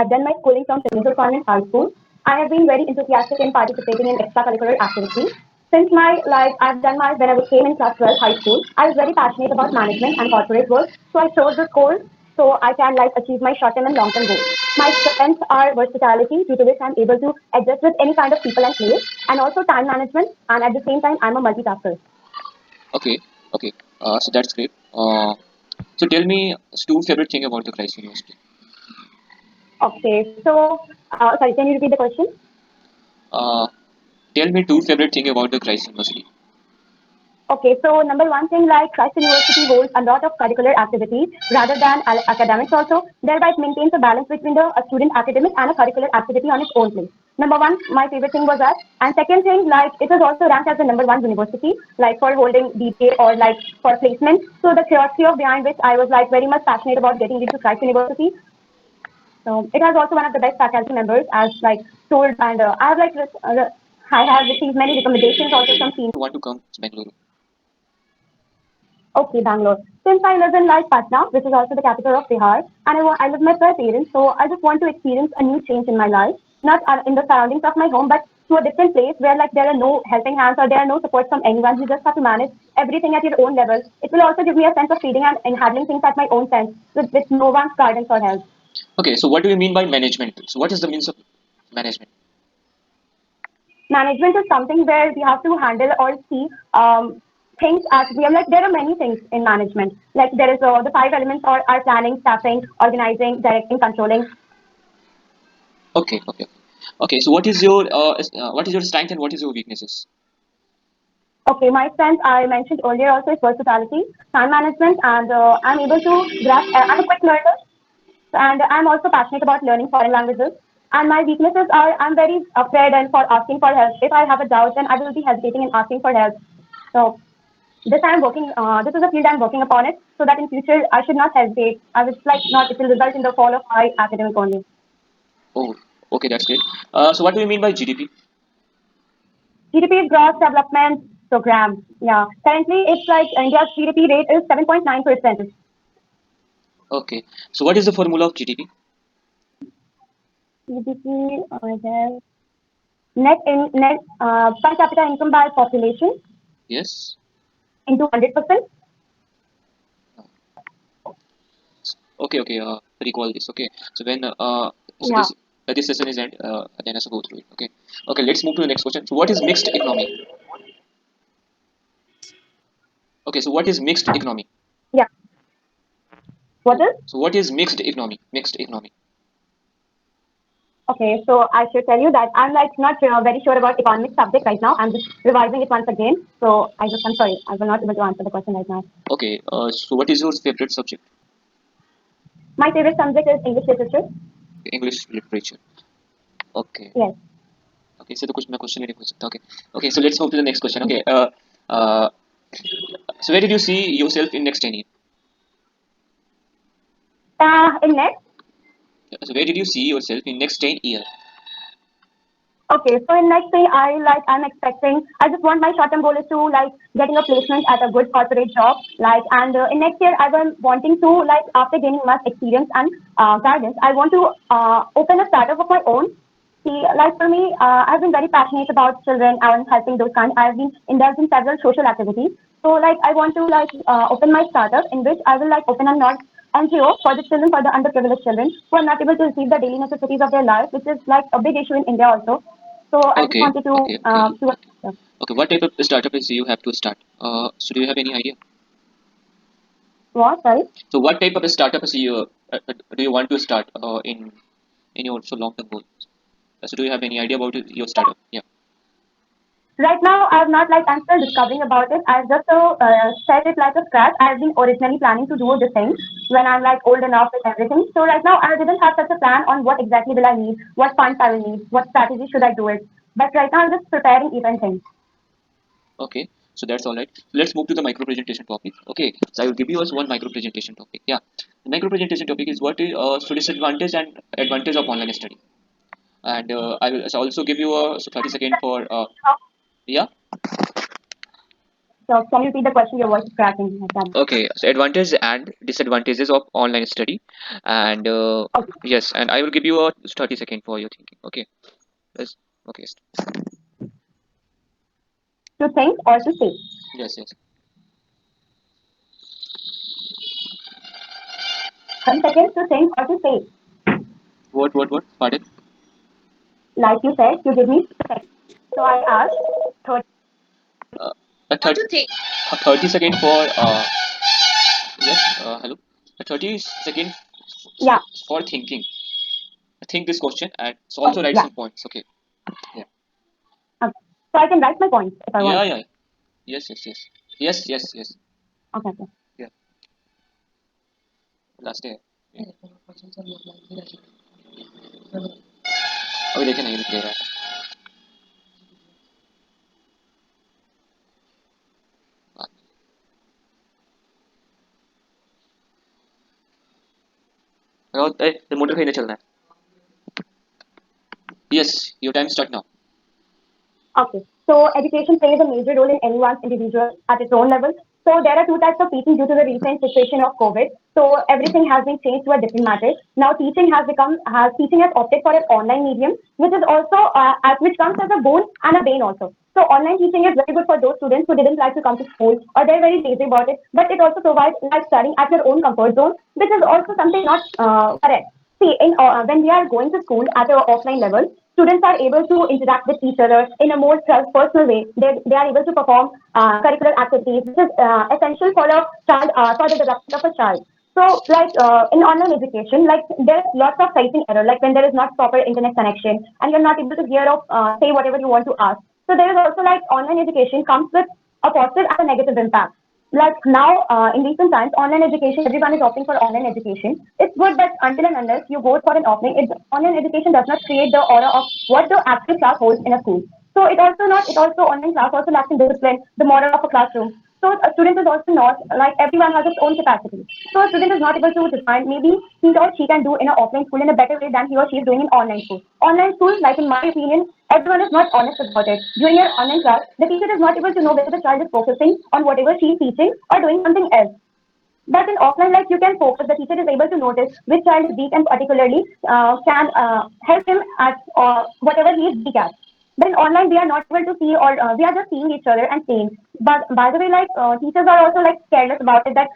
I've done my schooling from Simple Convent High School. I have been very enthusiastic in participating in extracurricular activities. Since my life, I've done my when I came in class 12 high school, I was very passionate about management and corporate work. So I chose this course so I can achieve my short-term and long-term goals. My strengths are versatility, due to which I'm able to adjust with any kind of people and place, and also time management. And at the same time, I'm a multitasker. Okay, okay. So that's great. So tell me two favorite thing about the Christ University. Okay, so sorry, can you repeat the question? Uh, Tell me two favorite thing about the Christ University. Okay, so number one thing, like Christ University holds a lot of curricular activities rather than academics also. Thereby, it maintains a balance between the a student academic and a curricular activity on its own place. Number one, my favorite thing was that. And second thing, like it was also ranked as the number one university, like for holding BBA or like for placement. So the curiosity of behind which I was like very much passionate about getting into Christ University. So it has also one of the best faculty members as like told, and I have received many recommendations also from seniors. Want to come to Bangalore? Okay, Bangalore. Since I live in like Patna, which is also the capital of Bihar, and I live with my parents, so I just want to experience a new change in my life, not in the surroundings of my home, but to a different place where like there are no helping hands or there are no support from anyone. You just have to manage everything at your own level. It will also give me a sense of freedom and handling things at my own sense with no one's guidance or help. Okay, so what do you mean by management? So what is the means of management? Management is something where we have to handle or see things as we are like there are many things in management. Like there is the five elements are planning, staffing, organizing, directing, controlling. Okay, okay, okay. So what is your strength and what is your weaknesses? Okay, my strength I mentioned earlier also is versatility, time management, and I'm able to grasp. I'm a quick learner, and I'm also passionate about learning foreign languages. And my weaknesses are I'm very afraid and for asking for help. If I have a doubt, then I will be hesitating in asking for help. So this I'm working. This is a field I'm working upon it, so that in future I should not hesitate. I would like not. It will result in the fall of my academic only. Oh, okay, that's great. So what do you mean by GDP? GDP is Gross Development Program. Yeah, currently it's like India's GDP rate is 7.9%. Okay. So what is the formula of GDP? GDP, then net per capita income by population Yes. into 100%. Okay, okay. Recall this. Okay. So when so Yeah. this session is end, then I should go through it. Okay. Okay. Let's move to the next question. So what is mixed economy? Okay. So what is mixed economy? Yeah. What is? So what is mixed economy? Mixed economy. Okay, so I should tell you that I'm like not very sure about economic subject right now. I'm just revising it once again. So I'm sorry, I will not able to answer the question right now. Okay. So what is your favorite subject? My favorite subject is English literature. English literature. Okay. Yes. Okay. So the question, my question, okay. Okay. So let's move to the next question. Okay. Uh. So where did you see yourself in next 10 years? In next. So where did you see yourself in next 10 years? Okay, so in next thing I'm expecting I just want my short term goal is to like getting a placement at a good corporate job like and in next year I am wanting to like after gaining much experience and guidance I want to open a startup of my own. See, like for me, I've been very passionate about children and helping those kind. I've been indulged in several social activities. So like I want to like open my startup in which I will like open a not NGO for the children, for the underprivileged children who are not able to receive the daily necessities of their life, which is like a big issue in India also. So I just Okay. wanted to Okay. Okay. do Okay. Okay. What type of startup is you have to start? So do you have any idea? what? Sorry. So what type of a startup is you do you want to start in your so long term goal? So do you have any idea about your startup? Yeah. Right now, I have not like I'm still discovering about it. I've just set it like a scratch. I've been originally planning to do this thing when I'm like old enough with everything. So right now, I didn't have such a plan on what exactly will I need, what funds I will need, what strategy should I do it. But right now, I'm just preparing even things. Okay. So that's all right. Let's move to the micro presentation topic. Okay. So I will give you us one micro presentation topic. Yeah. The micro presentation topic is what is so disadvantage and advantage of online study. And I will also give you a 30 second for yeah. So can you repeat the question? Your voice is cracking. Okay, so advantages and disadvantages of online study, and Okay. yes, and I will give you a 30 second for your thinking. Okay, let's, okay, To think or to say. yes, yes. 30 seconds to think or to say. What? Pardon? Like you said, you give me 2 seconds. So I asked 30. Uh, a 30 second for yes. Hello. A 30 second Yeah. for thinking. Think this question and also Okay. write Yeah. some points. Okay. Yeah. Okay. So I can write my points if I Yeah. want. Yeah. Yes. Yes. Yes. Yes. Yes. Yes. Okay. Okay. Yeah. Last day. Yeah. अभी देखे नहीं दे रहा है. Motor कहीं नहीं चल रहा है. Yes, your time start now. Okay. So education plays a major role in anyone's individual at its own level. So there are two types of teaching due to the recent situation of COVID. So everything has been changed to a different matter. Now teaching has opted for an online medium, which is also which comes as a boon and a bane also. So online teaching is very good for those students who didn't like to come to school or they're very lazy about it. But it also provides like studying at your own comfort zone, which is also something not correct. See, when we are going to school at an offline level, students are able to interact with each other in a more personal way. They are able to perform curricular activities, which is essential for a child, for the development of a child. So, like in online education, like there's lots of typing error, like when there is not proper internet connection and you're not able to hear or say whatever you want to ask. So there is also like online education comes with a positive and a negative impact. Like now, in recent times, online education, everyone is opting for online education. It's good, but until and unless you go for an online education does not create the aura of what the actual class holds in a school. So it also online class also lacks in discipline, the moral of a classroom. So a student is also not like everyone has its own capacity. So a student is not able to define maybe he or she can do in an offline school in a better way than he or she is doing in online school. Online school, like in my opinion, everyone is not honest about it. During your online class, the teacher is not able to know whether the child is focusing on whatever she is teaching or doing something else. But in offline, like you can focus, the teacher is able to notice which child is weak and particularly can help him at whatever he is weak at. But in online, we are not able to see or we are just seeing each other and saying. But by the way, like teachers are also like careless about it that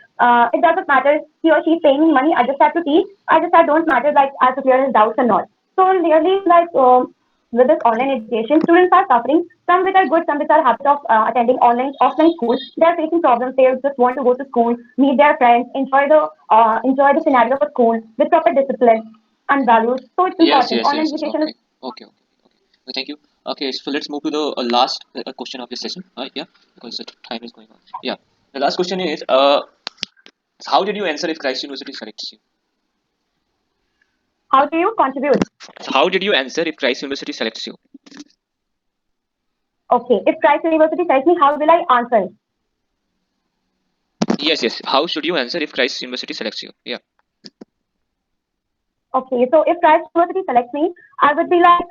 it doesn't matter he or she is paying me money. I just have to teach. I don't matter like as to clear his doubts or not. So really, like with this online education, students are suffering. Some which are good, some which are habit of attending offline school. They are facing problems. They just want to go to school, meet their friends, enjoy the scenario of a school with proper discipline and values. So it's Yes, important. yes, Online yes. education is Okay, okay, okay, okay. Well, thank you. Okay, so let's move to the last question of this session. Yeah, because the time is going on. Yeah, the last question is how did you answer if Christ University selects you? how do you contribute? So how did you answer if Christ University selects you? Okay, if Christ University tells me, how will I answer? Yes, yes. How should you answer if Christ University selects you? Yeah. Okay, so if Christ University selects me, I would be like,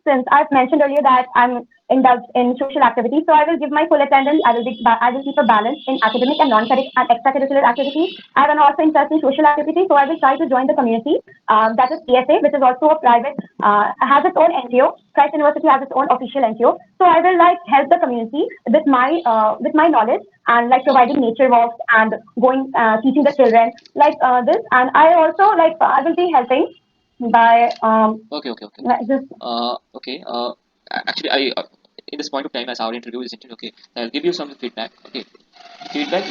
since I've mentioned earlier that I'm indulged in social activities, so I will give my full attendance. I will keep a balance in academic and non-academic and extracurricular activities. I have an also interest in social activities, so I will try to join the community. That is PSA, which is also a private, has its own NGO. Christ University has its own official NGO. So I will like help the community with my knowledge and like providing nature walks and going teaching the children like this. And I also like I will be helping by Okay, okay, okay. just Okay. Actually, I in this point of time, as our interview is ended, okay, I'll give you some feedback. Okay, feedback